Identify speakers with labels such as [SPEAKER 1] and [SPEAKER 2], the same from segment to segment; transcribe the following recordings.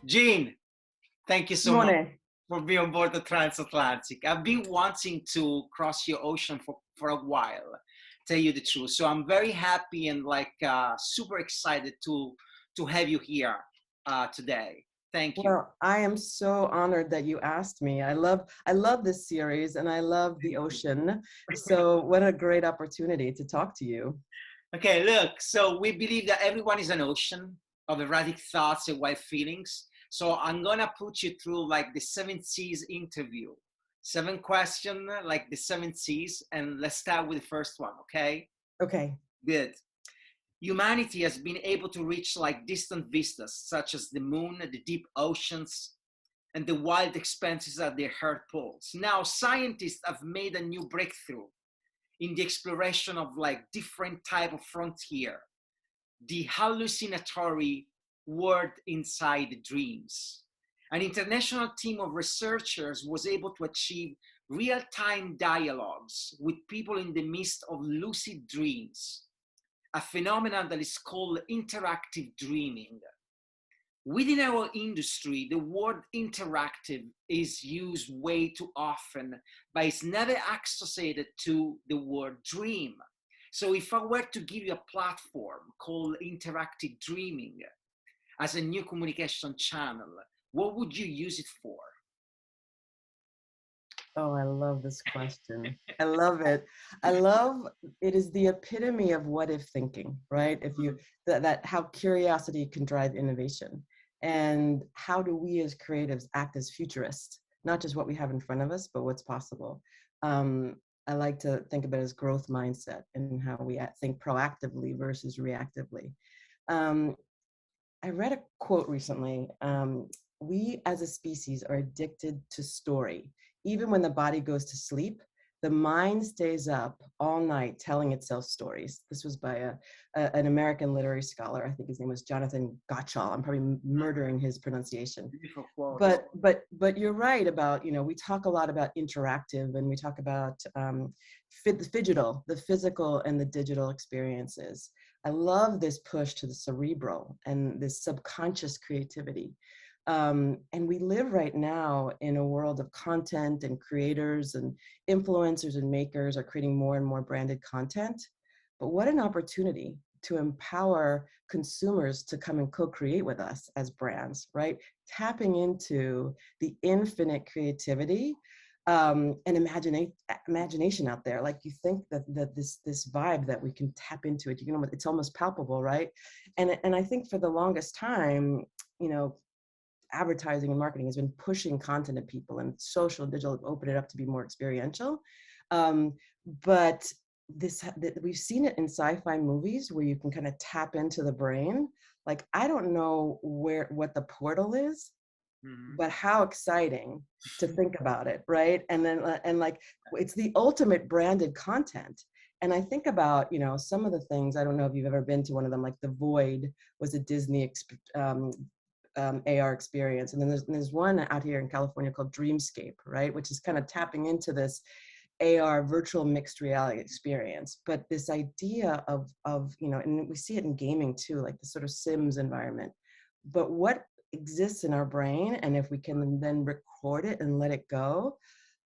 [SPEAKER 1] Gene, thank you so much
[SPEAKER 2] Simone.
[SPEAKER 1] for being on board the transatlantic. I've been wanting to cross your ocean for a while, tell you the truth. So I'm very happy and super excited to have you here today. Thank you.
[SPEAKER 2] Well, I am so honored that you asked me. I love this series and I love the ocean. So what a great opportunity to talk to you.
[SPEAKER 1] Okay, look, so we believe that everyone is an ocean of erratic thoughts and wild feelings. So I'm gonna put you through like the 7 C's interview. 7 questions, like the 7 C's, and let's start with the first one, okay?
[SPEAKER 2] Okay.
[SPEAKER 1] Good. Humanity has been able to reach like distant vistas, such as the moon, the deep oceans, and the wild expanses at the Earth poles. Now, scientists have made a new breakthrough in the exploration of like different type of frontier, the hallucinatory world inside dreams. An international team of researchers was able to achieve real-time dialogues with people in the midst of lucid dreams, a phenomenon that is called interactive dreaming. Within our industry, the word interactive is used way too often, but it's never associated to the word dream. So if I were to give you a platform called interactive dreaming as a new communication channel, what would you use it for?
[SPEAKER 2] Oh, I love this question. I love it. I love it is the epitome of what if thinking, right? If you that how curiosity can drive innovation. And how do we as creatives act as futurists, not just what we have in front of us, but what's possible. I like to think of it as growth mindset and how we think proactively versus reactively. Um, I read a quote recently. We as a species are addicted to story. Even when the body goes to sleep, the mind stays up all night telling itself stories. This was by an American literary scholar. I think his name was Jonathan Gottschall. I'm probably murdering his pronunciation.
[SPEAKER 1] Beautiful quote.
[SPEAKER 2] But you're right about, we talk a lot about interactive and we talk about the physical and the digital experiences. I love this push to the cerebral and this subconscious creativity. And we live right now in a world of content, and creators and influencers and makers are creating more and more branded content. But what an opportunity to empower consumers to come and co-create with us as brands, right? Tapping into the infinite creativity and imagination out there. Like, you think that this vibe that we can tap into it, it's almost palpable, right? And I think for the longest time, advertising and marketing has been pushing content at people, and social and digital have opened it up to be more experiential. But we've seen it in sci-fi movies where you can kind of tap into the brain. Like, I don't know what the portal is, but how exciting to think about it, right? And then it's the ultimate branded content. And I think about, some of the things, I don't know if you've ever been to one of them, like The Void was a Disney AR experience. And then there's one out here in California called Dreamscape, right? Which is kind of tapping into this AR virtual mixed reality experience. But this idea of and we see it in gaming too, like the sort of Sims environment. But what exists in our brain, and if we can then record it and let it go,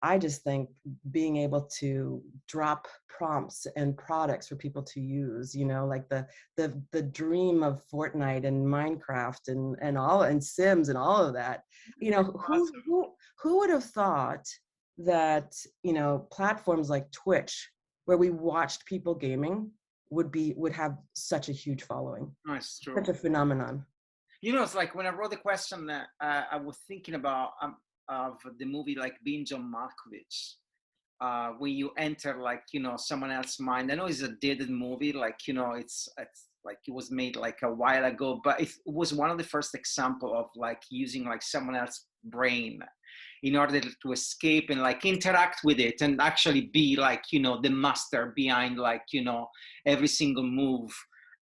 [SPEAKER 2] I just think being able to drop prompts and products for people to use, like the dream of Fortnite and Minecraft and Sims and all of that, who would have thought that, platforms like Twitch, where we watched people gaming, would have such a huge following.
[SPEAKER 1] That's true.
[SPEAKER 2] Such a phenomenon.
[SPEAKER 1] It's like when I wrote the question, I was thinking about of the movie like Being John Malkovich, when you enter someone else's mind. I know it's a dated movie, it's like it was made like a while ago, but it was one of the first example of like using like someone else's brain in order to escape and like interact with it and actually be like the master behind every single move.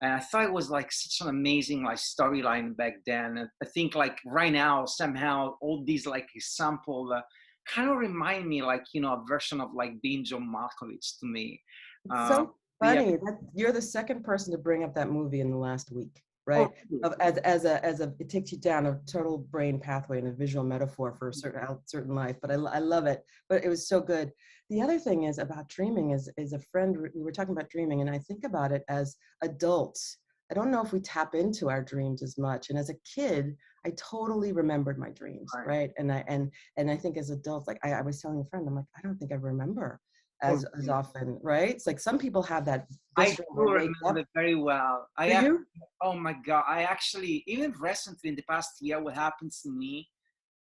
[SPEAKER 1] And I thought it was like such an amazing like storyline back then. And I think like right now, somehow all these like example kind of remind me like, a version of like Being John Malkovich to me.
[SPEAKER 2] It's so funny that you're the second person to bring up that movie in the last week,
[SPEAKER 1] Oh,
[SPEAKER 2] right?
[SPEAKER 1] really?
[SPEAKER 2] Of, as a, it takes you down a total brain pathway and a visual metaphor for a certain life. But I love it. But it was so good. The other thing is about dreaming is a friend, we were talking about dreaming, and I think about it as adults. I don't know if we tap into our dreams as much. And as a kid, I totally remembered my dreams,
[SPEAKER 1] Right.
[SPEAKER 2] right? And I think as adults, like I was telling a friend, I'm like, I don't think I remember
[SPEAKER 1] Oh,
[SPEAKER 2] as
[SPEAKER 1] really?
[SPEAKER 2] often, right? It's like some people have that
[SPEAKER 1] I
[SPEAKER 2] visceral,
[SPEAKER 1] do
[SPEAKER 2] they wake up.
[SPEAKER 1] remember very well.
[SPEAKER 2] Do you?
[SPEAKER 1] Oh my God, I actually, even recently in the past year, what happens to me,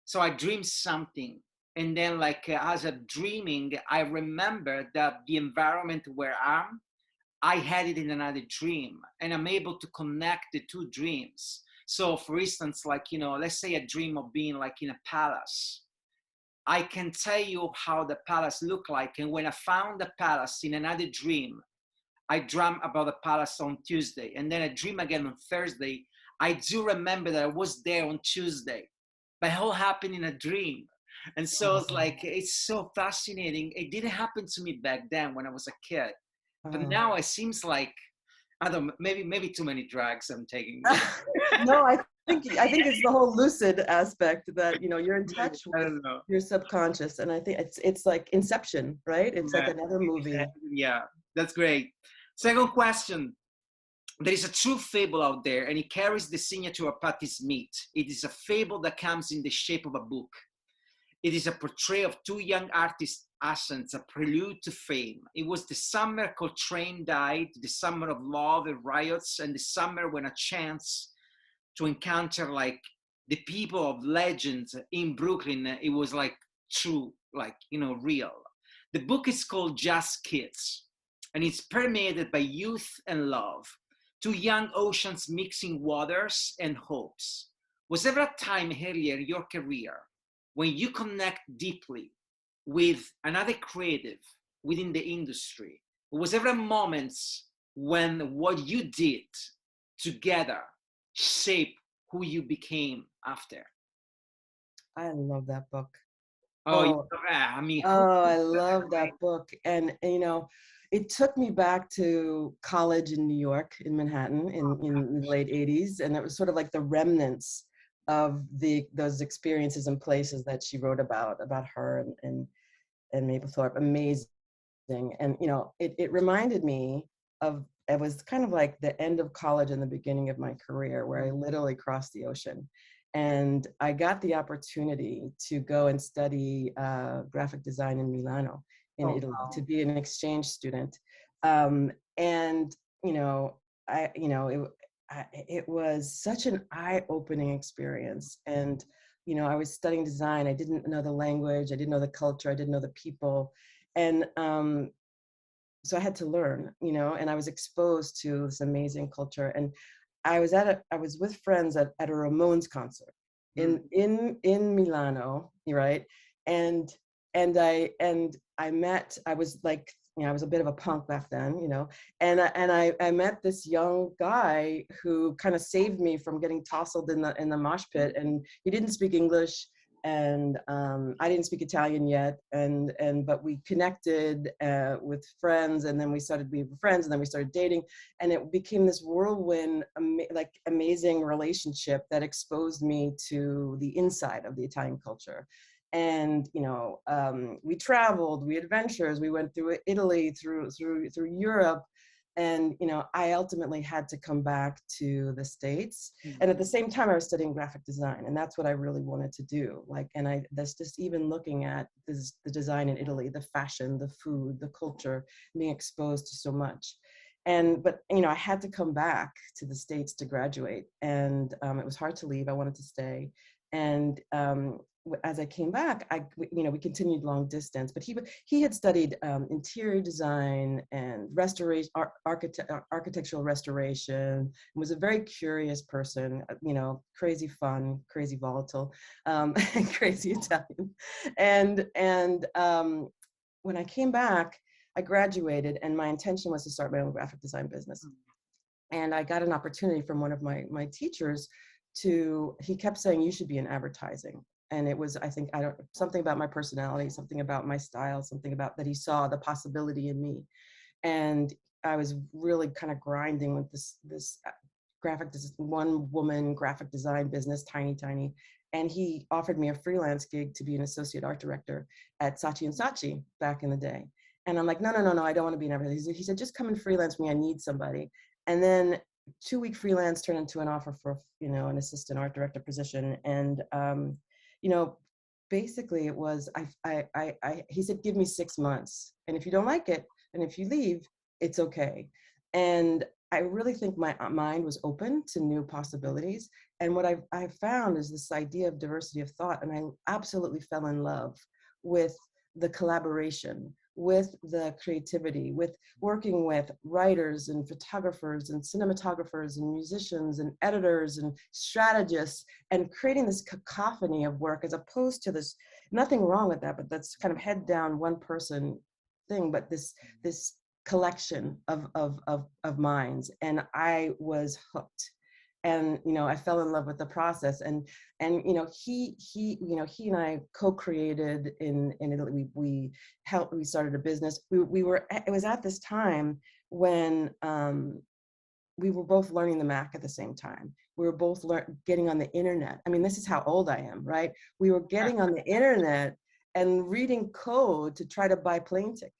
[SPEAKER 1] so I dream something. And then like as I'm dreaming, I remember that the environment where I had it in another dream, and I'm able to connect the two dreams. So for instance, like, let's say a dream of being like in a palace. I can tell you how the palace looked like. And when I found the palace in another dream, I dream about the palace on Tuesday, and then I dream again on Thursday. I do remember that I was there on Tuesday, but it all happened in a dream. And so it's
[SPEAKER 2] Oh,
[SPEAKER 1] like, it's so fascinating. It didn't happen to me back then when I was a kid, but
[SPEAKER 2] oh.
[SPEAKER 1] now it seems like, I don't know, maybe too many drugs I'm taking.
[SPEAKER 2] No, I think it's the whole lucid aspect that you're in
[SPEAKER 1] Maybe,
[SPEAKER 2] touch
[SPEAKER 1] I
[SPEAKER 2] with
[SPEAKER 1] don't know.
[SPEAKER 2] your subconscious, and I think it's like Inception, right? It's like
[SPEAKER 1] Yeah,
[SPEAKER 2] another movie.
[SPEAKER 1] yeah, that's great. Second question. There is a true fable out there, and it carries the signature of Patti Smith. It is a fable that comes in the shape of a book. It is a portrait of two young artists' ascents, a prelude to fame. It was the summer Coltrane died, the summer of love and riots, and the summer when a chance to encounter like the people of legends in Brooklyn, it was like true, like, real. The book is called Just Kids, and it's permeated by youth and love, two young oceans mixing waters and hopes. Was there a time earlier in your career when you connect deeply with another creative within the industry? Was there a moment when what you did together shape who you became after?
[SPEAKER 2] I love that book.
[SPEAKER 1] Oh,
[SPEAKER 2] Oh,
[SPEAKER 1] I mean, who?
[SPEAKER 2] oh, I love that book. And it took me back to college in New York, in Manhattan, in the late 80s. And it was sort of like the remnants of those experiences and places that she wrote about her and Maplethorpe. Amazing. And it reminded me of, it was kind of like the end of college and the beginning of my career, where I literally crossed the ocean. And I got the opportunity to go and study graphic design in Milano, in
[SPEAKER 1] Oh,
[SPEAKER 2] Italy, to
[SPEAKER 1] wow.
[SPEAKER 2] be an exchange student. And you know I you know it was such an eye-opening experience. And I was studying design. I didn't know the language, I didn't know the culture, I didn't know the people. And so I had to learn, and I was exposed to this amazing culture. And I was with friends at a Ramones concert
[SPEAKER 1] Mm.
[SPEAKER 2] in Milano, right? And I was like, I was a bit of a punk back then, and I met this young guy who kind of saved me from getting tousled in the mosh pit. And he didn't speak English, and I didn't speak Italian yet, but we connected with friends, and then we started being friends, and then we started dating, and it became this whirlwind, amazing relationship that exposed me to the inside of the Italian culture. And we traveled, we adventures, we went through Italy, through Europe. And I ultimately had to come back to the States.
[SPEAKER 1] Mm.
[SPEAKER 2] And at the same time, I was studying graphic design, and that's what I really wanted to do. That's just even looking at the design in Italy, the fashion, the food, the culture, being exposed to so much. But I had to come back to the States to graduate, and it was hard to leave. I wanted to stay. And as I came back, we continued long distance. But he had studied interior design and restoration, architectural restoration, and was a very curious person. Crazy fun, crazy volatile, and crazy Italian. And when I came back, I graduated, and my intention was to start my own graphic design business. And I got an opportunity from one of my teachers he kept saying, you should be in advertising. And it was, I think, something about my personality, something about my style, something about that he saw the possibility in me. And I was really kind of grinding with this one woman graphic design business, tiny. And he offered me a freelance gig to be an associate art director at Saatchi and Saatchi back in the day. And I'm like, no, I don't want to be an everything. He said, just come and freelance me. I need somebody. And then 2-week freelance turned into an offer for, an assistant art director position. And, basically it was, he said, give me 6 months. And if you don't like it, and if you leave, it's okay. And I really think my mind was open to new possibilities. And what I found is this idea of diversity of thought. And I absolutely fell in love with the collaboration, with the creativity, with working with writers and photographers and cinematographers and musicians and editors and strategists, and creating this cacophony of work, as opposed to this, nothing wrong with that, but that's kind of head down one person thing, but this collection of minds. And I was hooked. And I fell in love with the process. And he and I co-created in Italy. We started a business. It was at this time when we were both learning the Mac at the same time. We were both getting on the internet. I mean, this is how old I am, right? We were getting on the internet and reading code to try to buy plane tickets.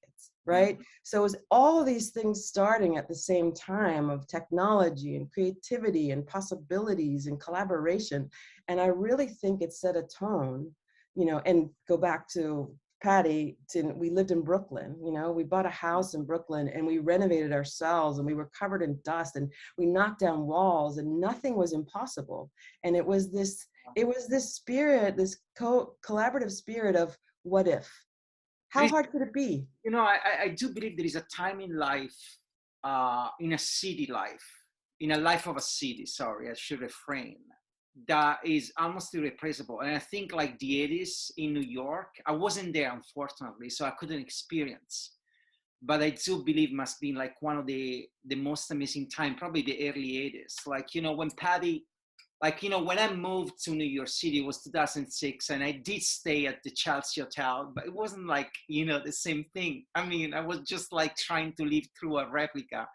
[SPEAKER 2] Right? So it was all these things starting at the same time, of technology and creativity and possibilities and collaboration. And I really think it set a tone, and go back to Patty, we lived in Brooklyn, we bought a house in Brooklyn and we renovated ourselves, and we were covered in dust, and we knocked down walls, and nothing was impossible. And it was this spirit, this collaborative spirit of what if? How hard could it be?
[SPEAKER 1] I do believe there is a time in life, in a city life, in a life of a city, sorry, I should refrain, that is almost irreplaceable. And I think like the 80s in New York, I wasn't there, unfortunately, so I couldn't experience. But I do believe must be like one of the most amazing time, probably the early 80s. Like, when Patty, when I moved to New York City, it was 2006, and I did stay at the Chelsea Hotel, but it wasn't like, the same thing. I mean, I was just like trying to live through a replica,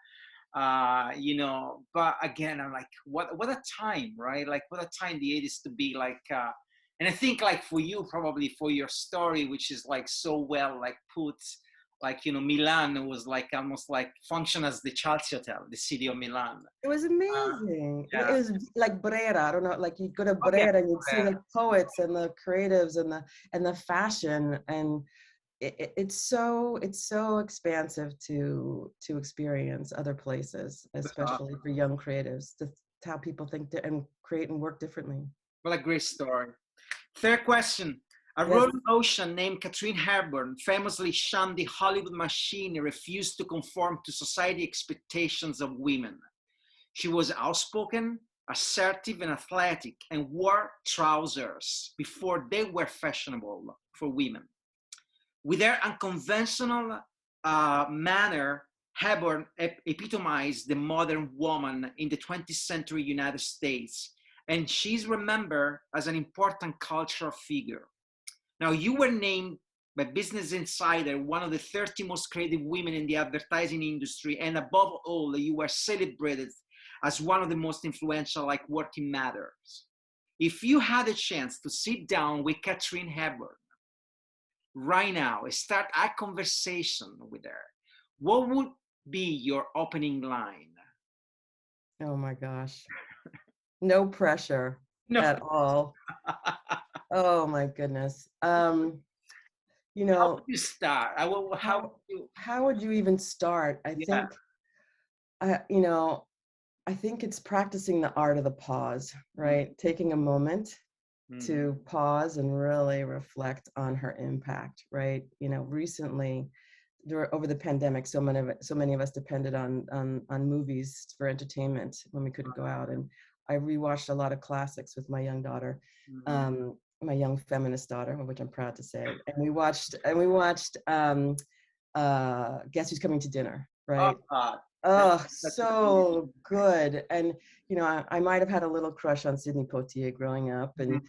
[SPEAKER 1] but again, I'm like, what a time, right? Like, what a time the 80s to be like, and I think like for you, probably for your story, which is like so well, like put, like, Milan was like almost like function as the Chelsea Hotel, the city of Milan.
[SPEAKER 2] It was amazing.
[SPEAKER 1] Yeah.
[SPEAKER 2] It was like Brera. I don't know, like you'd go to Brera and you'd see the poets and the creatives and the fashion, and it's so expansive to experience other places, especially for young creatives. That's how people think and create and work differently.
[SPEAKER 1] What a great story. Third question. A Rolling Ocean named Katharine Hepburn famously shunned the Hollywood machine and refused to conform to society expectations of women. She was outspoken, assertive, and athletic, and wore trousers before they were fashionable for women. With her unconventional manner, Hepburn epitomized the modern woman in the 20th century United States, and she's remembered as an important cultural figure. Now, you were named by Business Insider one of the 30 most creative women in the advertising industry, and above all, you were celebrated as one of the most influential, like Working Matters. If you had a chance to sit down with Katharine Hepburn right now, start a conversation with her, what would be your opening line?
[SPEAKER 2] Oh my gosh. No pressure at all. Oh my goodness.
[SPEAKER 1] How would you start?
[SPEAKER 2] How would you even start? I think, I think it's practicing the art of the pause, right? Taking a moment to pause and really reflect on her impact, right? Recently, over the pandemic, so many of us depended on movies for entertainment when we couldn't go out, and I rewatched a lot of classics with my young daughter, my young feminist daughter, which I'm proud to say. And we watched Guess Who's Coming to Dinner, right? Oh, so good. And I might have had a little crush on Sidney Poitier growing up, and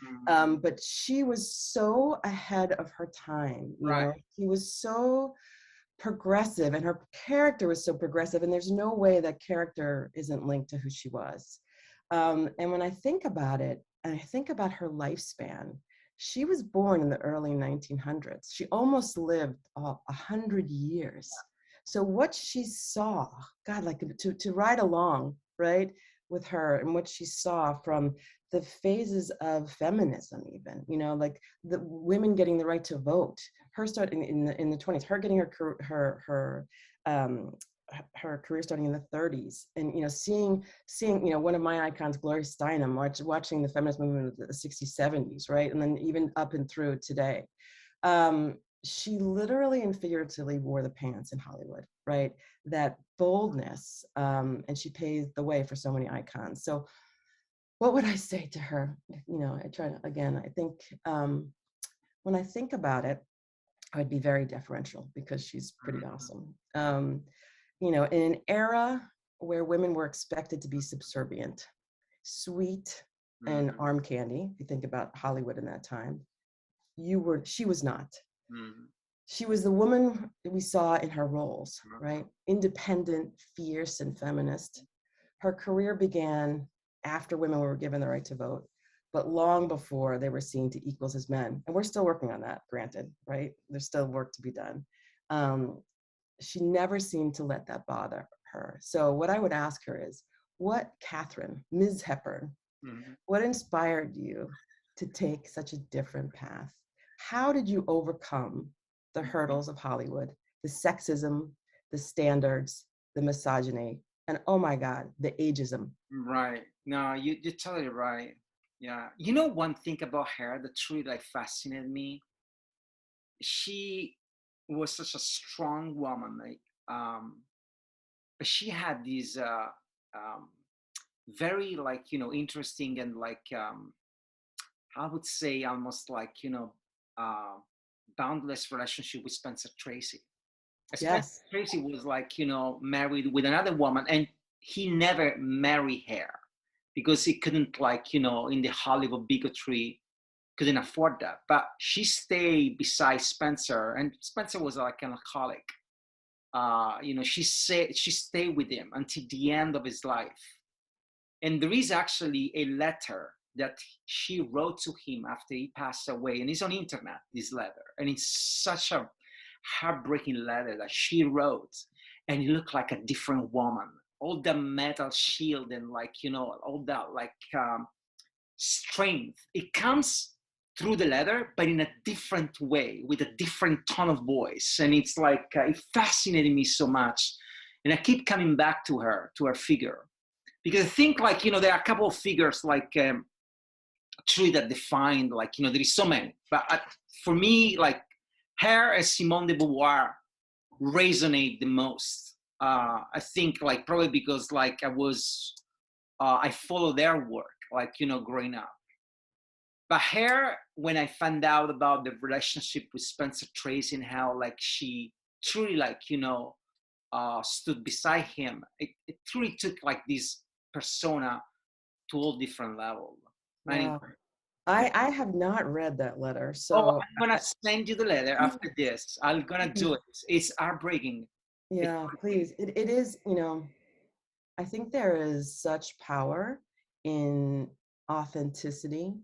[SPEAKER 2] but she was so ahead of her time. She was so progressive, and her character was so progressive, and there's no way that character isn't linked to who she was. And when I think about it, and I think about her lifespan, she was born in the early 1900s. She almost lived 100 years. So what she saw, God, like to ride along, right, with her, and what she saw from the phases of feminism, even, like the women getting the right to vote, her starting in the 20s, her getting um, her career starting in the 30s, and seeing one of my icons, Gloria Steinem, watching the feminist movement of the 60s, 70s, right, and then even up and through today. She literally and figuratively wore the pants in Hollywood, right? That boldness, and she paved the way for so many icons. So what would I say to her? I try to, again, I think when I think about it, I'd be very deferential because she's pretty awesome. In an era where women were expected to be subservient, sweet, and arm candy, if you think about Hollywood in that time, she was not. She was the woman that we saw in her roles, right? Independent, fierce, and feminist. Her career began after women were given the right to vote, but long before they were seen to equals as men. And we're still working on that, granted, right? There's still work to be done. She never seemed to let that bother her. So what I would ask her is, what, Catherine, Ms. Hepburn, what inspired you to take such a different path? How did you overcome the hurdles of Hollywood, the sexism, the standards, the misogyny, and oh my God, the ageism?
[SPEAKER 1] Right. No, you're totally right. Yeah. One thing about her that truly like fascinated me, she was such a strong woman. But she had these um, very interesting and I would say almost uh, boundless relationship with Spencer Tracy. Spencer
[SPEAKER 2] Yes.
[SPEAKER 1] Tracy was married with another woman, and he never married her because he couldn't in the Hollywood bigotry couldn't afford that. But she stayed beside Spencer, and Spencer was like an alcoholic. She stayed with him until the end of his life. And there is actually a letter that she wrote to him after he passed away, and it's on internet, this letter, and it's such a heartbreaking letter that she wrote, and it looked like a different woman, all the metal shield and all that strength, it comes through the letter, but in a different way, with a different tone of voice. And it's it fascinated me so much, and I keep coming back to her figure, because I think there are a couple of figures truly that define there is so many, but for me her as Simone de Beauvoir resonate the most. I think probably because I follow their work growing up. But her, when I found out about the relationship with Spencer Tracy and how she truly stood beside him, it truly took this persona to all different levels.
[SPEAKER 2] Wow.
[SPEAKER 1] Anyway.
[SPEAKER 2] I have not read that letter,
[SPEAKER 1] Oh,
[SPEAKER 2] so
[SPEAKER 1] I'm gonna send you the letter after this. I'm gonna do it. It's heartbreaking.
[SPEAKER 2] yeah, please. It is, I think there is such power in authenticity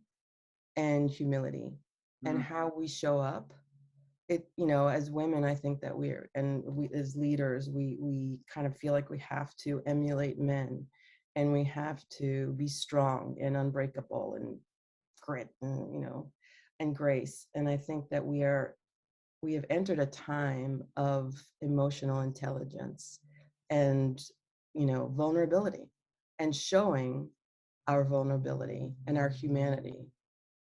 [SPEAKER 2] and humility and how we show up. As women, I think that we as leaders, we kind of feel like we have to emulate men, and we have to be strong and unbreakable and grit and and grace. And I think that we have entered a time of emotional intelligence and vulnerability, and showing our vulnerability and our humanity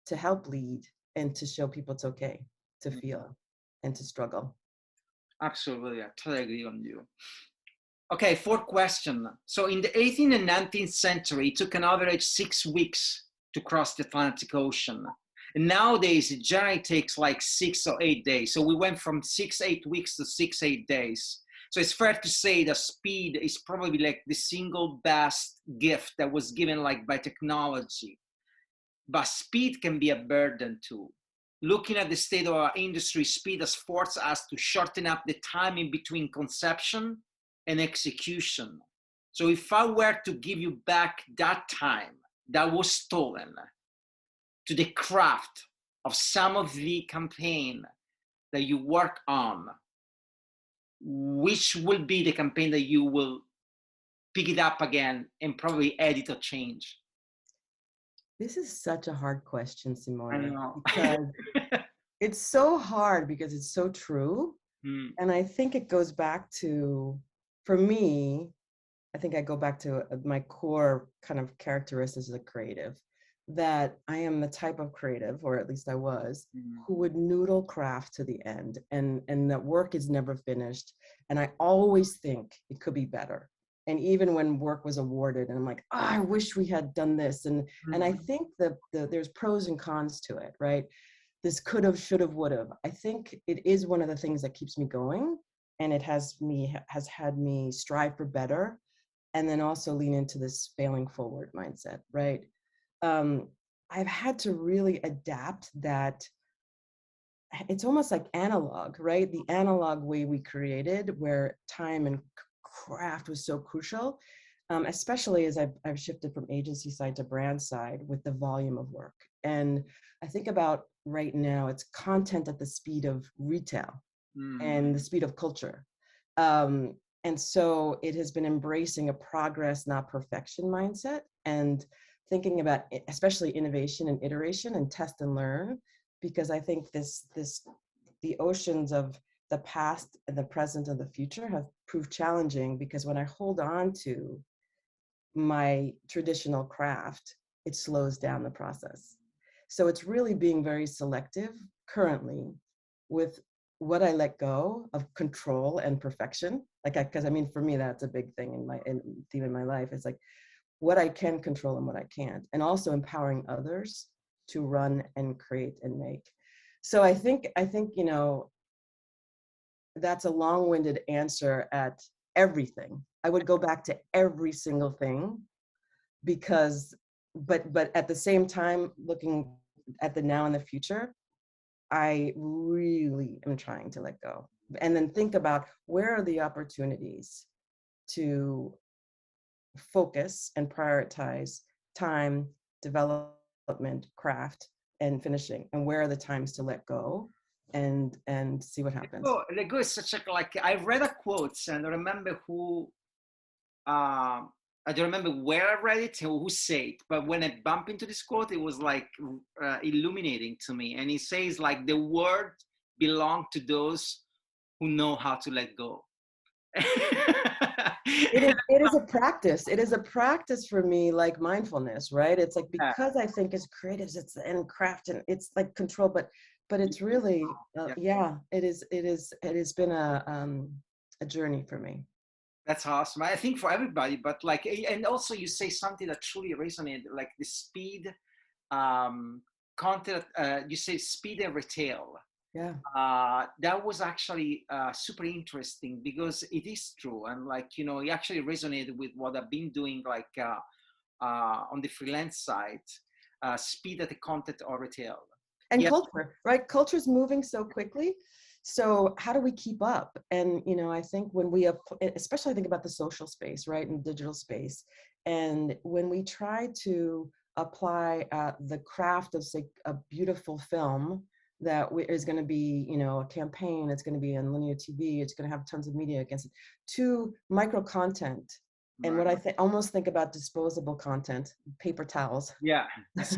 [SPEAKER 2] to help lead and to show people it's okay to feel and to struggle.
[SPEAKER 1] Absolutely, I totally agree on you. Okay, fourth question. So in the 18th and 19th century, it took an average 6 weeks to cross the Atlantic Ocean. And nowadays, it generally takes 6 or 8 days. So we went from 6-8 weeks to 6-8 days. So it's fair to say that speed is probably the single best gift that was given by technology. But speed can be a burden too. Looking at the state of our industry, speed has forced us to shorten up the time in between conception and execution. So if I were to give you back that time, that was stolen to the craft of some of the campaign that you work on, which will be the campaign that you will pick it up again and probably edit or change?
[SPEAKER 2] This is such a hard question,
[SPEAKER 1] I
[SPEAKER 2] Simone,
[SPEAKER 1] know.
[SPEAKER 2] because it's so hard because it's so true. And I think it goes back to, for me, I think I go back to my core kind of characteristics as a creative, that I am the type of creative, or at least I was, who would noodle craft to the end, and that work is never finished. And I always think it could be better. And even when work was awarded, and I'm like, oh, I wish we had done this. And I think that there's pros and cons to it, right? This could have, should have, would have. I think it is one of the things that keeps me going, and it has had me strive for better, and then also lean into this failing forward mindset, right? I've had to really adapt that. It's almost like analog, right? The analog way we created, where time and craft was so crucial, especially as I've shifted from agency side to brand side with the volume of work. And I think about right now, it's content at the speed of retail and the speed of culture. And so it has been embracing a progress, not perfection mindset, and thinking about especially innovation and iteration and test and learn, because I think the oceans of the past and the present and the future have proved challenging, because when I hold on to my traditional craft, it slows down the process. So it's really being very selective currently with what I let go of control and perfection. Like, because I mean, for me, that's a big thing theme in my life. It's like what I can control and what I can't, and also empowering others to run and create and make. So I think, you know, that's a long-winded answer at everything. I would go back to every single thing, because, but at the same time, looking at the now and the future, I really am trying to let go. And then think about, where are the opportunities to focus and prioritize time, development, craft, and finishing, and where are the times to let go and see what happens.
[SPEAKER 1] Oh, let go is such a, like, I read a quote and I remember who, I don't remember where I read it or who said it, but when I bump into this quote, it was like illuminating to me. And it says, like, the word belong to those who know how to let go.
[SPEAKER 2] It is a practice. It is a practice for me, like mindfulness, right? It's like, because I think as creatives, it's and craft, and it's like control, but it's really, yeah, it has been a journey for me.
[SPEAKER 1] That's awesome. I think for everybody, but like, and also you say something that truly resonated, like the speed, content, you say speed and retail.
[SPEAKER 2] Yeah.
[SPEAKER 1] That was actually super interesting, because it is true. And like, you know, it actually resonated with what I've been doing, like on the freelance side, speed at the content or retail.
[SPEAKER 2] And culture, right? Culture is moving so quickly. So how do we keep up? And, you know, I think when we, especially I think about the social space, right, and digital space, and when we try to apply the craft of, say, a beautiful film that is going to be, you know, a campaign, it's going to be on linear TV, it's going to have tons of media against it, to micro content. And what I almost think about disposable content, paper towels.
[SPEAKER 1] Yeah.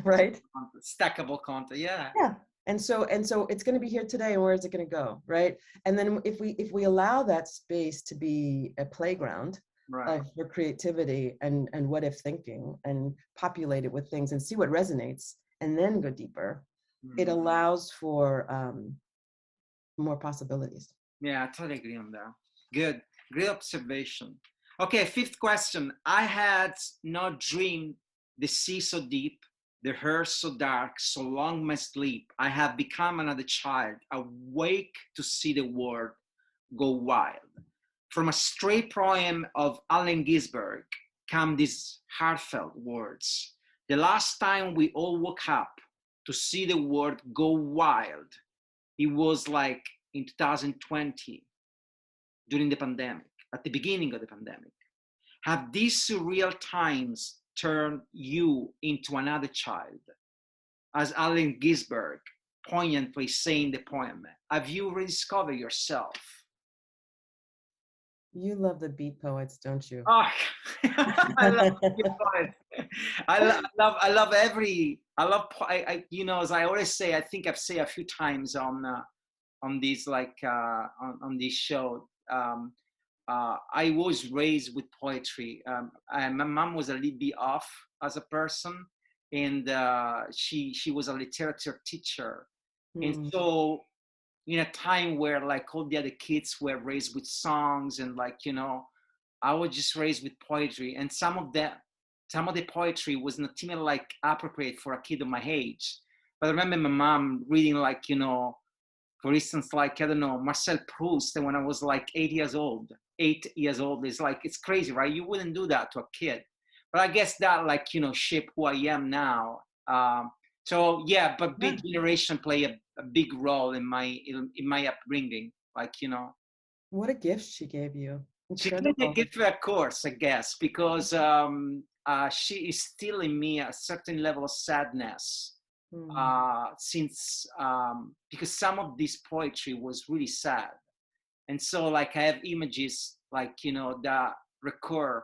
[SPEAKER 2] Right.
[SPEAKER 1] Stackable content. Yeah.
[SPEAKER 2] Yeah. And so it's going to be here today, and where is it going to go? Right. And then if we allow that space to be a playground for creativity and what if thinking, and populate it with things and see what resonates, and then go deeper, it allows for more possibilities.
[SPEAKER 1] Yeah, I totally agree on that. Good. Great observation. Okay, fifth question. I had not dreamed the sea so deep, the hair so dark, so long my sleep. I have become another child, awake to see the world go wild. From a stray poem of Allen Ginsberg come these heartfelt words. The last time we all woke up to see the world go wild, it was like in 2020, during the pandemic, at the beginning of the pandemic. Have these surreal times turn you into another child, as Allen Ginsberg poignantly say in the poem? Have you rediscovered yourself?
[SPEAKER 2] You love the beat poets, don't you?
[SPEAKER 1] Oh, I love your poet. I love every, you know, as I always say, I think I've said a few times on this, like, on this show, I was raised with poetry. My mom was a little bit off as a person, and she was a literature teacher. And
[SPEAKER 2] Mm.
[SPEAKER 1] so in a time where like all the other kids were raised with songs, and like, you know, I was just raised with poetry, and some of the poetry was not even like appropriate for a kid of my age. But I remember my mom reading, like, you know, for instance, like, I don't know, Marcel Proust when I was like 8 years old. 8 years old is like, it's crazy, right? You wouldn't do that to a kid. But I guess that, like, you know, shaped who I am now. So yeah, but
[SPEAKER 2] Yeah.
[SPEAKER 1] big generation play a big role in my upbringing. Like, you know,
[SPEAKER 2] What a gift she gave you.
[SPEAKER 1] she didn't
[SPEAKER 2] Incredible.
[SPEAKER 1] give her a course, I guess, because she is still in me a certain level of sadness,
[SPEAKER 2] Mm.
[SPEAKER 1] since because some of this poetry was really sad. And so like I have images, like, you know, that recur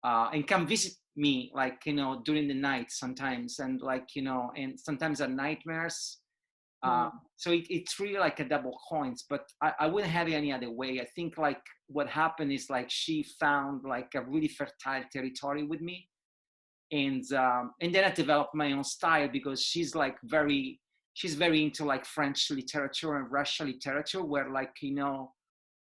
[SPEAKER 1] and come visit me, like, you know, during the night sometimes, and like, you know, and sometimes are nightmares.
[SPEAKER 2] Mm.
[SPEAKER 1] So it's really like a double coins, but I wouldn't have it any other way. I think like what happened is like she found like a really fertile territory with me, and then I developed my own style, because she's very into like French literature and Russian literature, where, like, you know,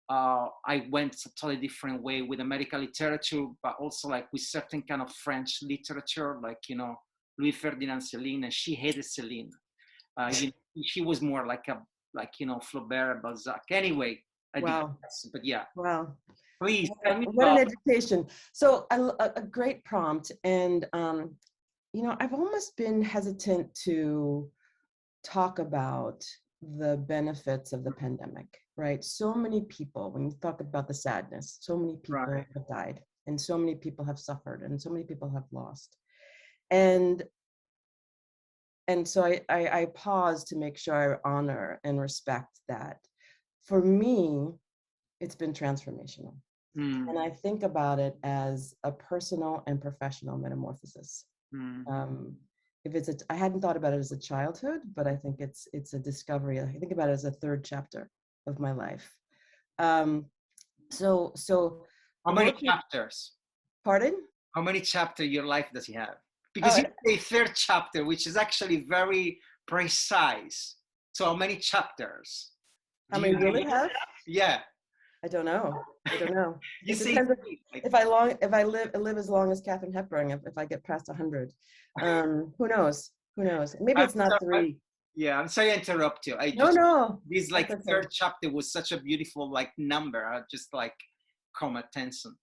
[SPEAKER 1] I went a totally different way with American literature, but also like with certain kind of French literature, like, you know, Louis Ferdinand Céline, and she hated Céline. You know, she was more like you know, Flaubert, Balzac. Anyway, I
[SPEAKER 2] Wow.
[SPEAKER 1] digress, but yeah,
[SPEAKER 2] Wow.
[SPEAKER 1] please tell me
[SPEAKER 2] What an
[SPEAKER 1] about.
[SPEAKER 2] education. So a great prompt. And, you know, I've almost been hesitant to talk about the benefits of the pandemic, right? So many people, when you talk about the sadness, so many people
[SPEAKER 1] Right.
[SPEAKER 2] have died, and so many people have suffered, and so many people have lost. And so I pause to make sure I honor and respect that. For me, it's been transformational.
[SPEAKER 1] Mm,
[SPEAKER 2] And I think about it as a personal and professional metamorphosis.
[SPEAKER 1] mm,
[SPEAKER 2] Um, if it's I hadn't thought about it as a childhood, but I think it's a discovery. I think about it as a third chapter of my life. Um, so
[SPEAKER 1] how many
[SPEAKER 2] working,
[SPEAKER 1] chapters?
[SPEAKER 2] pardon?
[SPEAKER 1] How many chapters your life does he have? Because
[SPEAKER 2] Oh,
[SPEAKER 1] you say third chapter, which is actually very precise. So how many chapters
[SPEAKER 2] how
[SPEAKER 1] do
[SPEAKER 2] many
[SPEAKER 1] you
[SPEAKER 2] will it
[SPEAKER 1] have?
[SPEAKER 2] have?
[SPEAKER 1] Yeah,
[SPEAKER 2] I don't know. I don't know.
[SPEAKER 1] you
[SPEAKER 2] It
[SPEAKER 1] say
[SPEAKER 2] depends
[SPEAKER 1] three, like,
[SPEAKER 2] if I live as long as Katharine Hepburn, if I get past 100. Who knows? Who knows? Maybe
[SPEAKER 1] I'm
[SPEAKER 2] it's not
[SPEAKER 1] sorry,
[SPEAKER 2] three.
[SPEAKER 1] yeah, I'm sorry to interrupt you. I
[SPEAKER 2] No,
[SPEAKER 1] just,
[SPEAKER 2] no,
[SPEAKER 1] this
[SPEAKER 2] that's
[SPEAKER 1] like
[SPEAKER 2] okay.
[SPEAKER 1] third chapter was such a beautiful like number. I just like come attention.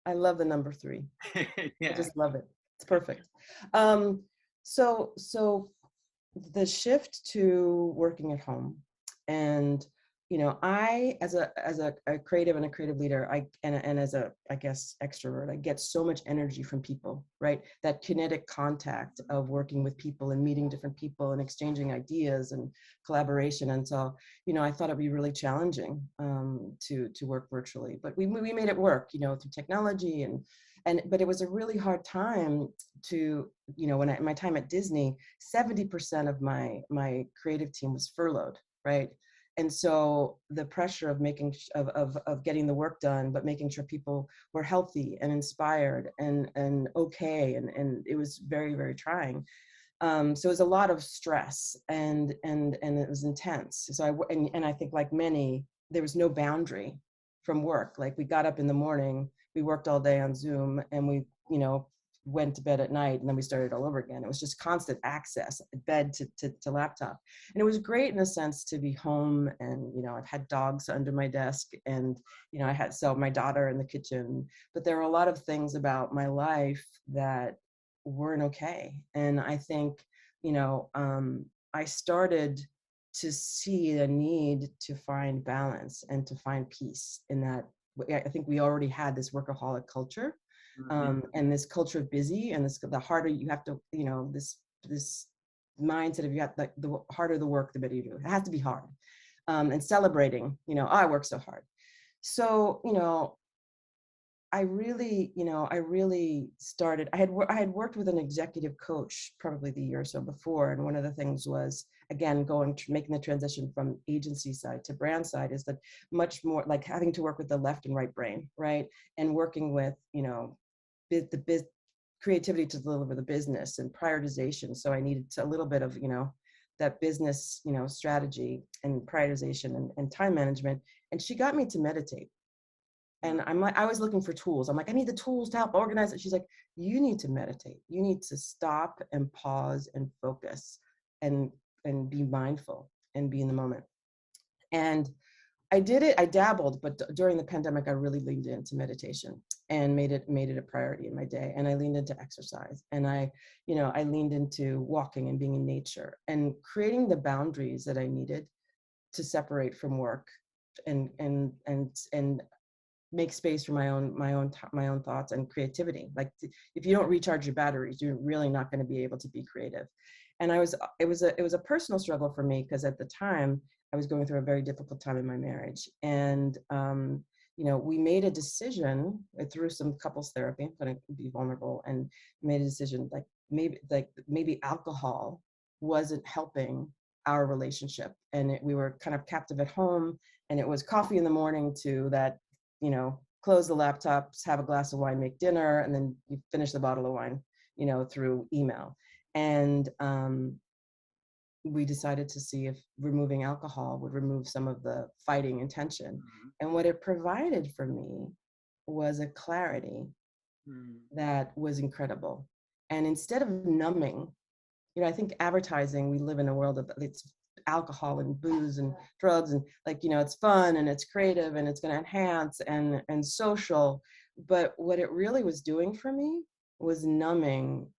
[SPEAKER 2] I love the number three. I
[SPEAKER 1] Yeah.
[SPEAKER 2] just love it. It's perfect. Um, so the shift to working at home, and you know, I as a creative and a creative leader, and as a, I guess, extrovert, I get so much energy from people, right? That kinetic contact of working with people and meeting different people and exchanging ideas and collaboration. And so, you know, I thought it'd be really challenging to work virtually, but we made it work, you know, through technology and but it was a really hard time to, you know, when my time at Disney, 70% of my creative team was furloughed, right? And so the pressure of making of getting the work done, but making sure people were healthy and inspired and okay, and it was very, very trying. So it was a lot of stress, and it was intense. So and I think, like many, there was no boundary from work. Like, we got up in the morning, we worked all day on Zoom, and we, you know, went to bed at night, and then we started all over again. It was just constant access, bed to laptop. And it was great in a sense to be home, and, you know, I've had dogs under my desk, and, you know, I had, so my daughter in the kitchen, but there were a lot of things about my life that weren't okay. And I think, you know, I started to see the need to find balance and to find peace in that. I think we already had this workaholic culture,
[SPEAKER 1] Mhm.
[SPEAKER 2] And this culture of busy, and this, the harder you have to, this mindset of, you have, like, the harder the work, the better you do. It has to be hard. And celebrating, oh, I work so hard. So, I really started, I had worked with an executive coach probably the year or so before. And one of the things was, again, making the transition from agency side to brand side, is that much more like having to work with the left and right brain, right? And working with, creativity to deliver the business, and prioritization. So I needed a little bit of, that business, strategy and prioritization, and time management. And she got me to meditate. And I'm like, I was looking for tools. I'm like, I need the tools to help organize it. She's like, you need to meditate. You need to stop and pause and focus, and be mindful and be in the moment. And I did it. I dabbled, but during the pandemic, I really leaned into meditation and made it a priority in my day. And I leaned into exercise, and I leaned into walking and being in nature, and creating the boundaries that I needed to separate from work, and make space for my own thoughts and creativity. Like, if you don't recharge your batteries, you're really not going to be able to be creative. And it was a personal struggle for me, because at the time I was going through a very difficult time in my marriage. And we made a decision through some couples therapy. I'm going to be vulnerable, and made a decision, maybe alcohol wasn't helping our relationship. And we were kind of captive at home, and it was coffee in the morning to that, close the laptops, have a glass of wine, make dinner, and then you finish the bottle of wine, through email. And we decided to see if removing alcohol would remove some of the fighting and tension.
[SPEAKER 1] Mhm.
[SPEAKER 2] And what it provided for me was a clarity
[SPEAKER 1] Mhm.
[SPEAKER 2] that was incredible. And instead of numbing, I think advertising, we live in a world of, it's alcohol and booze and drugs, and it's fun and it's creative and it's going to enhance and social. But what it really was doing for me was numbing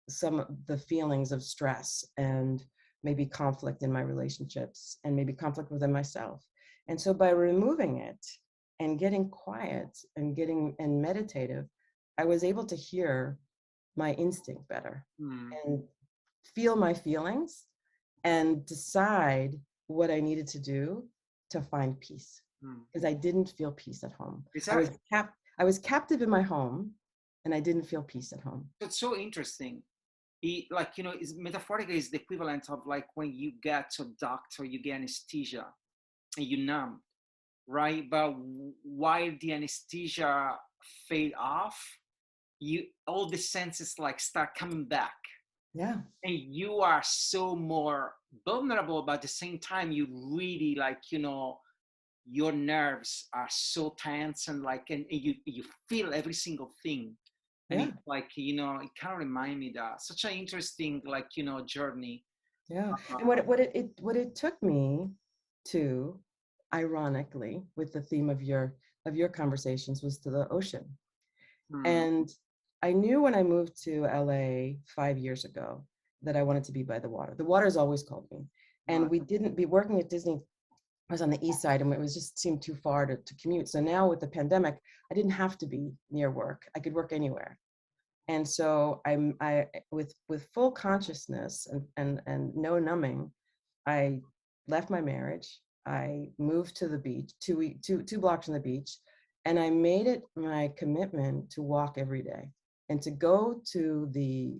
[SPEAKER 2] some of the feelings of stress, and maybe conflict in my relationships, and maybe conflict within myself. And so by removing it and getting quiet and meditative, I was able to hear my instinct better,
[SPEAKER 1] Mhm.
[SPEAKER 2] and feel my feelings, and decide what I needed to do to find peace.
[SPEAKER 1] Mhm.
[SPEAKER 2] Because I didn't feel peace at home.
[SPEAKER 1] It's
[SPEAKER 2] I was
[SPEAKER 1] actually
[SPEAKER 2] I was captive in my home, and I didn't feel peace at home.
[SPEAKER 1] it's so interesting. Is metaphorically is the equivalent of like when you get to a doctor, you get anesthesia and you numb, right? But while the anesthesia fade off, you all the senses like start coming back,
[SPEAKER 2] Yeah.
[SPEAKER 1] and you are so more vulnerable. But at the same time, you really your nerves are so tense, and and you feel every single thing. And
[SPEAKER 2] Yeah.
[SPEAKER 1] it's it kind of remind me that such an interesting journey.
[SPEAKER 2] Yeah. And
[SPEAKER 1] uh,
[SPEAKER 2] what it took me to, ironically, with the theme of your conversations, was to the ocean.
[SPEAKER 1] hmm,
[SPEAKER 2] And I knew when I moved to LA 5 years ago that I wanted to be by the water. The water's always called me.
[SPEAKER 1] right.
[SPEAKER 2] And we didn't be working at Disney. I was on the east side, and it was just seemed too far to commute. So now with the pandemic, I didn't have to be near work. I could work anywhere. And so I with full consciousness and no numbing, I left my marriage. I moved to the beach, two blocks from the beach, and I made it my commitment to walk every day, and to go to the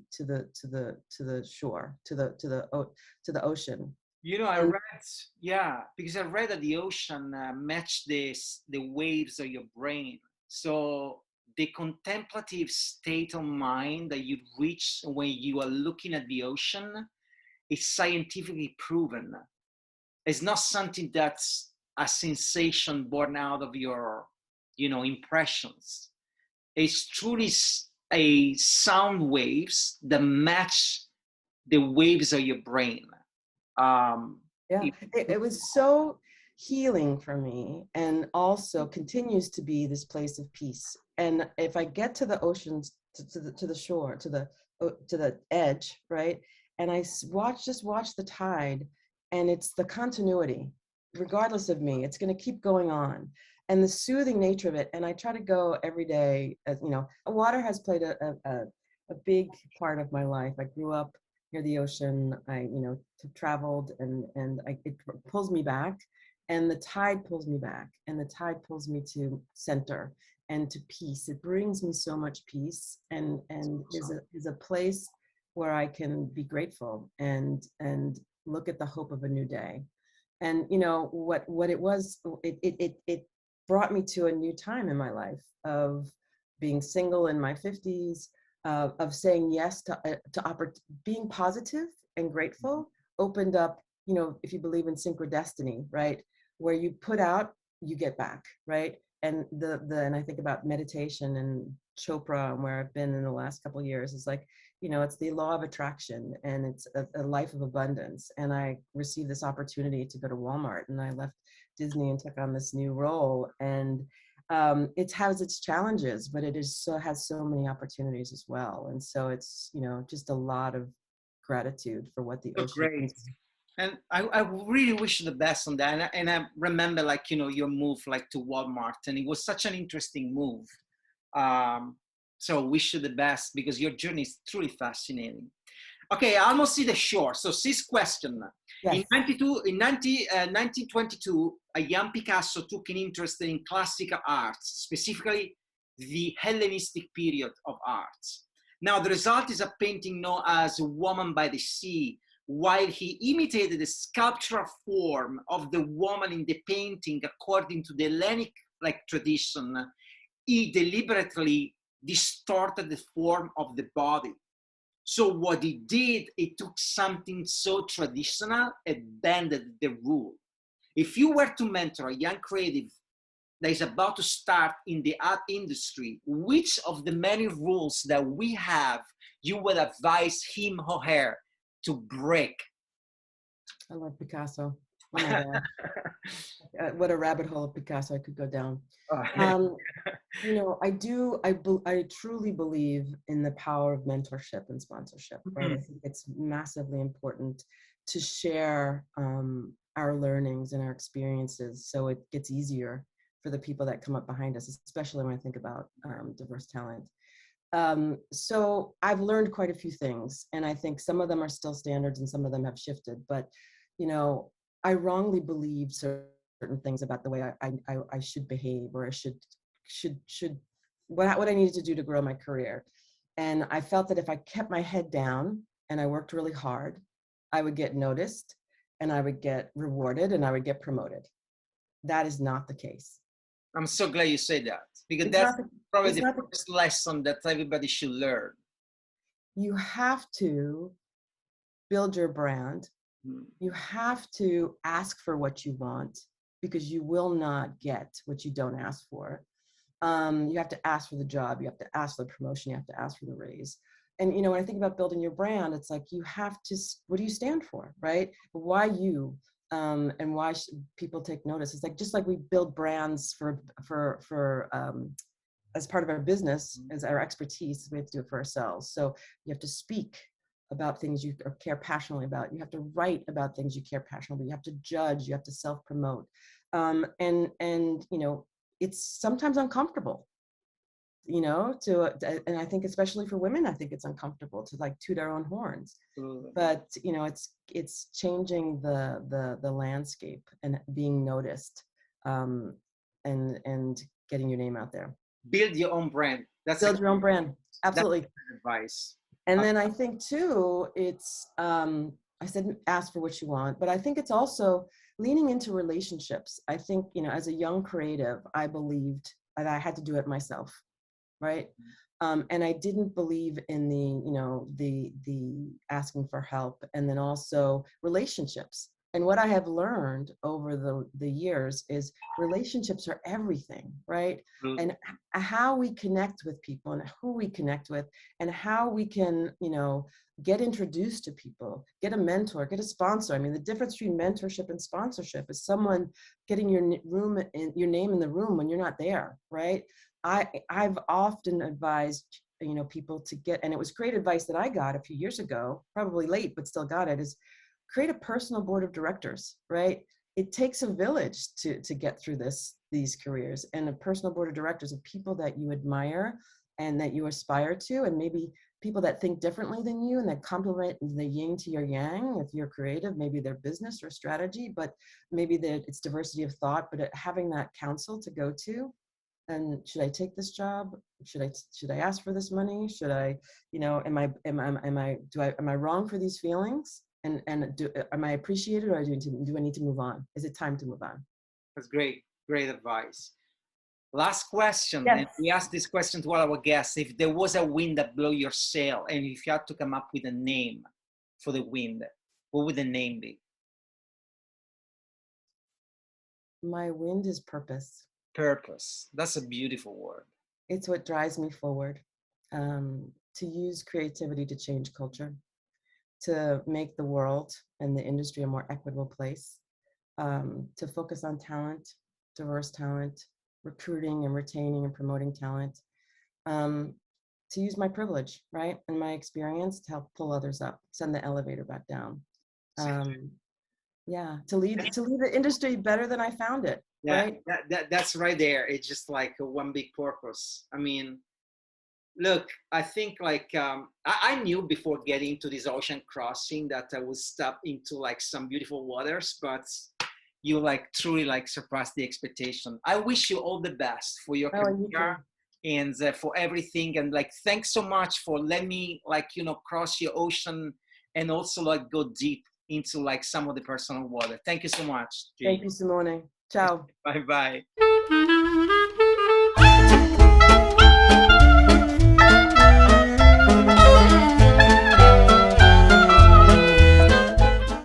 [SPEAKER 2] shore, to the ocean.
[SPEAKER 1] I
[SPEAKER 2] And
[SPEAKER 1] read, yeah, because I read that the ocean match the waves of your brain. So the contemplative state of mind that you reach when you are looking at the ocean is scientifically proven. It's not something that's a sensation born out of your, impressions. It's truly a sound waves that match the waves of your brain. Um,
[SPEAKER 2] yeah,
[SPEAKER 1] it,
[SPEAKER 2] it was so healing for me, and also continues to be this place of peace. And if I get to the oceans, to the shore, to the edge, right, and just watch the tide, and it's the continuity, regardless of me, it's going to keep going on. and the soothing nature of it. And I try to go every day. As you know, water has played a big part of my life. I grew up near the ocean. I, traveled, and it pulls me back, and the tide pulls me back, and the tide pulls me to center and to peace. It brings me so much peace, and is a place where I can be grateful and look at the hope of a new day. And what it was, it brought me to a new time in my life of being single in my 50s, of saying yes to being positive and grateful, opened up, if you believe in synchrodestiny, right? Where you put out, you get back, right? And and I think about meditation and Chopra, and where I've been in the last couple of years, is like, it's the law of attraction, and it's a life of abundance. And I received this opportunity to go to Walmart, and I left Disney and took on this new role. And it has its challenges, but it has so many opportunities as well. And so it's, just a lot of gratitude for what the
[SPEAKER 1] So
[SPEAKER 2] ocean
[SPEAKER 1] great.
[SPEAKER 2] is.
[SPEAKER 1] And I really wish you the best on that. And I remember, like, your move, like, to Walmart, and it was such an interesting move. So wish you the best, because your journey is truly fascinating. Okay, I almost see the shore. So this question.
[SPEAKER 2] Yes.
[SPEAKER 1] In 1922, a young Picasso took an interest in classical arts, specifically the Hellenistic period of arts. Now, the result is a painting known as Woman by the Sea. While he imitated the sculptural form of the woman in the painting according to the Hellenic tradition, he deliberately distorted the form of the body. So what he did, he took something so traditional and bended the rule. If you were to mentor a young creative that is about to start in the art industry, which of the many rules that we have you would advise him or her to break?
[SPEAKER 2] I love Picasso. Oh my God. What a rabbit hole of Picasso I could go down. I truly believe in the power of mentorship and sponsorship, right? I think it's massively important to share our learnings and our experiences, so it gets easier for the people that come up behind us, especially when I think about diverse talent. So I've learned quite a few things, and I think some of them are still standards and some of them have shifted, but I wrongly believed certain things about the way I should behave, or I should what I needed to do to grow my career. And I felt that if I kept my head down and I worked really hard, I would get noticed, and I would get rewarded, and I would get promoted. That is not the case.
[SPEAKER 1] I'm so glad you said that, because that's probably the first lesson that everybody should learn.
[SPEAKER 2] You have to build your brand. You have to ask for what you want, because you will not get what you don't ask for. You have to ask for the job. You have to ask for the promotion. You have to ask for the raise. And, when I think about building your brand, it's like, you have to, what do you stand for, right? Why you? And why should people take notice? It's like, just like we build brands for as part of our business, as our expertise, we have to do it for ourselves. So you have to speak about things you care passionately about. You have to write about things you care passionately about. You have to judge. You have to self-promote. And it's sometimes uncomfortable, and I think especially for women, I think it's uncomfortable to toot our own horns. But it's changing the landscape and being noticed, and getting your name out there.
[SPEAKER 1] Build your own brand.
[SPEAKER 2] Build your own brand. Absolutely.
[SPEAKER 1] That's advice.
[SPEAKER 2] And then I think too, it's I said ask for what you want, but I think it's also leaning into relationships. I think, as a young creative, I believed that I had to do it myself, right? And I didn't believe in the asking for help, and then also relationships. And what I have learned over the years is relationships are everything, right? And how we connect with people, and who we connect with, and how we can, get introduced to people, get a mentor, get a sponsor. I mean, the difference between mentorship and sponsorship is someone getting your name in the room when you're not there, right? I've often advised, people to get, and it was great advice that I got a few years ago, probably late, but still got it, is create a personal board of directors, right? It takes a village to get through these careers, and a personal board of directors of people that you admire and that you aspire to, and maybe people that think differently than you and that complement the yin to your yang. If you're creative, maybe their business or strategy, but maybe it's diversity of thought, but having that counsel to go to. And should I take this job? Should I ask for this money? Should I, am I wrong for these feelings? And am I appreciated, or do I need to move on? Is it time to move on?
[SPEAKER 1] That's great. Great advice. Last question.
[SPEAKER 2] Yes.
[SPEAKER 1] And we asked this question to all our guests. If there was a wind that blew your sail, and if you had to come up with a name for the wind, what would the name be?
[SPEAKER 2] My wind is purpose.
[SPEAKER 1] Purpose. That's a beautiful word.
[SPEAKER 2] It's what drives me forward. To use creativity to change culture, to make the world and the industry a more equitable place, to focus on talent, diverse talent, recruiting and retaining and promoting talent, to use my privilege, right, and my experience to help pull others up, send the elevator back down. Yeah, to lead the industry better than I found it.
[SPEAKER 1] Yeah,
[SPEAKER 2] right?
[SPEAKER 1] That's right there. It's just like one big purpose. I mean, look, I think like I knew before getting to this ocean crossing that I would step into like some beautiful waters, but you like truly like surpassed the expectation. I wish you all the best for your career and for everything. And like, thanks so much for letting me like, cross your ocean and also like go deep into like some of the personal water. Thank you so much, Jane.
[SPEAKER 2] Thank you, Simone. Ciao.
[SPEAKER 1] Bye-bye.